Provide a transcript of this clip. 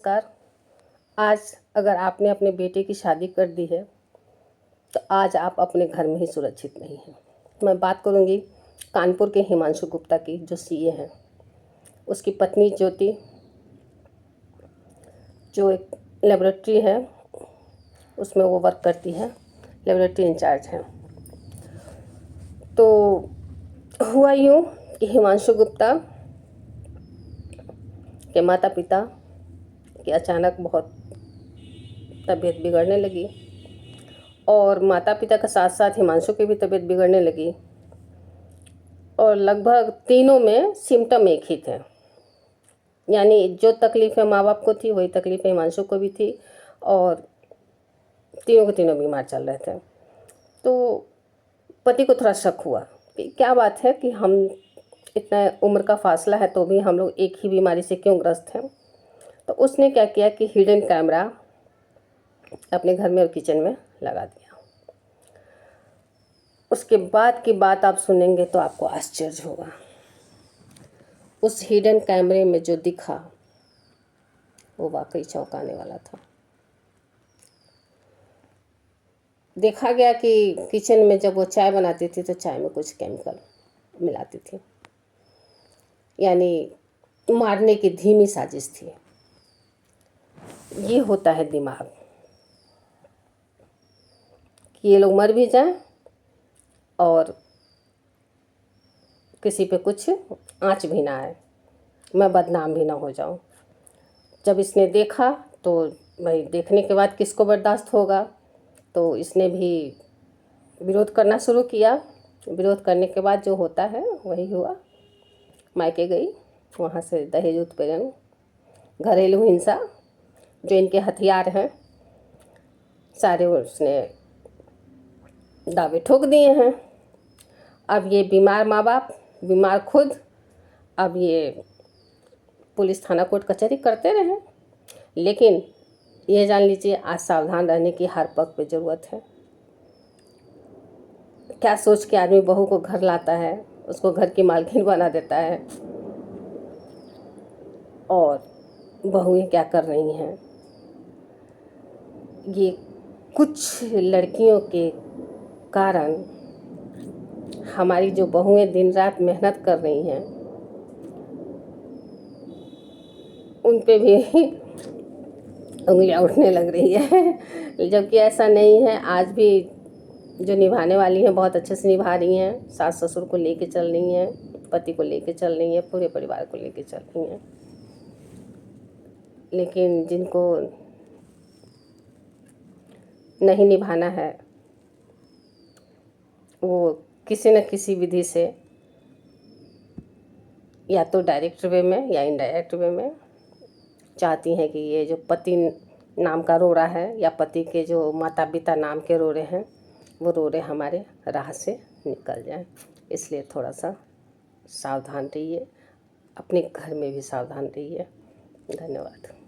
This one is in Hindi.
नमस्कार। आज अगर आपने अपने बेटे की शादी कर दी है तो आज आप अपने घर में ही सुरक्षित नहीं हैं। मैं बात करूंगी कानपुर के हिमांशु गुप्ता की, जो सीए हैं। उसकी पत्नी ज्योति, जो एक लेबोरेटरी है उसमें वो वर्क करती है, लेबोरेटरी इंचार्ज है। तो हुआ यूँ कि हिमांशु गुप्ता के माता पिता की अचानक बहुत तबीयत बिगड़ने लगी और माता पिता के साथ साथ हिमांशु की भी तबीयत बिगड़ने लगी और लगभग तीनों में सिम्टम एक ही थे। यानी जो तकलीफ़ें माँ बाप को थी वही तकलीफ़ें हिमांशु को भी थी और तीनों के तीनों बीमार चल रहे थे। तो पति को थोड़ा शक हुआ कि क्या बात है कि हम इतना उम्र का फासला है तो भी हम लोग एक ही बीमारी से क्यों ग्रस्त हैं। तो उसने क्या किया कि हिडन कैमरा अपने घर में और किचन में लगा दिया। उसके बाद की बात आप सुनेंगे तो आपको आश्चर्य होगा। उस हिडन कैमरे में जो दिखा वो वाकई चौंकाने वाला था। देखा गया कि किचन में जब वो चाय बनाती थी तो चाय में कुछ केमिकल मिलाती थी, यानी मारने की धीमी साजिश थी। ये होता है दिमाग कि ये लोग मर भी जाएं और किसी पे कुछ आँच भी ना आए, मैं बदनाम भी ना हो जाऊं। जब इसने देखा तो भाई देखने के बाद किसको बर्दाश्त होगा, तो इसने भी विरोध करना शुरू किया। विरोध करने के बाद जो होता है वही हुआ। मायके गई, वहाँ से दहेज उत्पीड़न, घरेलू हिंसा, जो इनके हथियार हैं सारे उसने दावे ठोक दिए हैं। अब ये बीमार माँ बाप, बीमार खुद, अब ये पुलिस थाना कोर्ट कचहरी करते रहे, लेकिन ये जान लीजिए आज सावधान रहने की हर पग पे ज़रूरत है। क्या सोच के आदमी बहू को घर लाता है, उसको घर की मालकिन बना देता है, और बहुएं क्या कर रही हैं। ये कुछ लड़कियों के कारण हमारी जो बहुएं दिन रात मेहनत कर रही हैं उन पे भी उंगलियां उठने लग रही है। जबकि ऐसा नहीं है। आज भी जो निभाने वाली हैं बहुत अच्छे से निभा रही हैं, सास ससुर को लेके चल रही हैं, पति को लेके चल रही हैं, पूरे परिवार को लेके चल रही हैं। लेकिन जिनको नहीं निभाना है वो किसी न किसी विधि से, या तो डायरेक्ट वे में या इनडायरेक्ट वे में, चाहती हैं कि ये जो पति नाम का रोड़ा है या पति के जो माता पिता नाम के रोड़े हैं वो रोड़े हमारे राह से निकल जाएं। इसलिए थोड़ा सा सावधान रहिए, अपने घर में भी सावधान रहिए। धन्यवाद।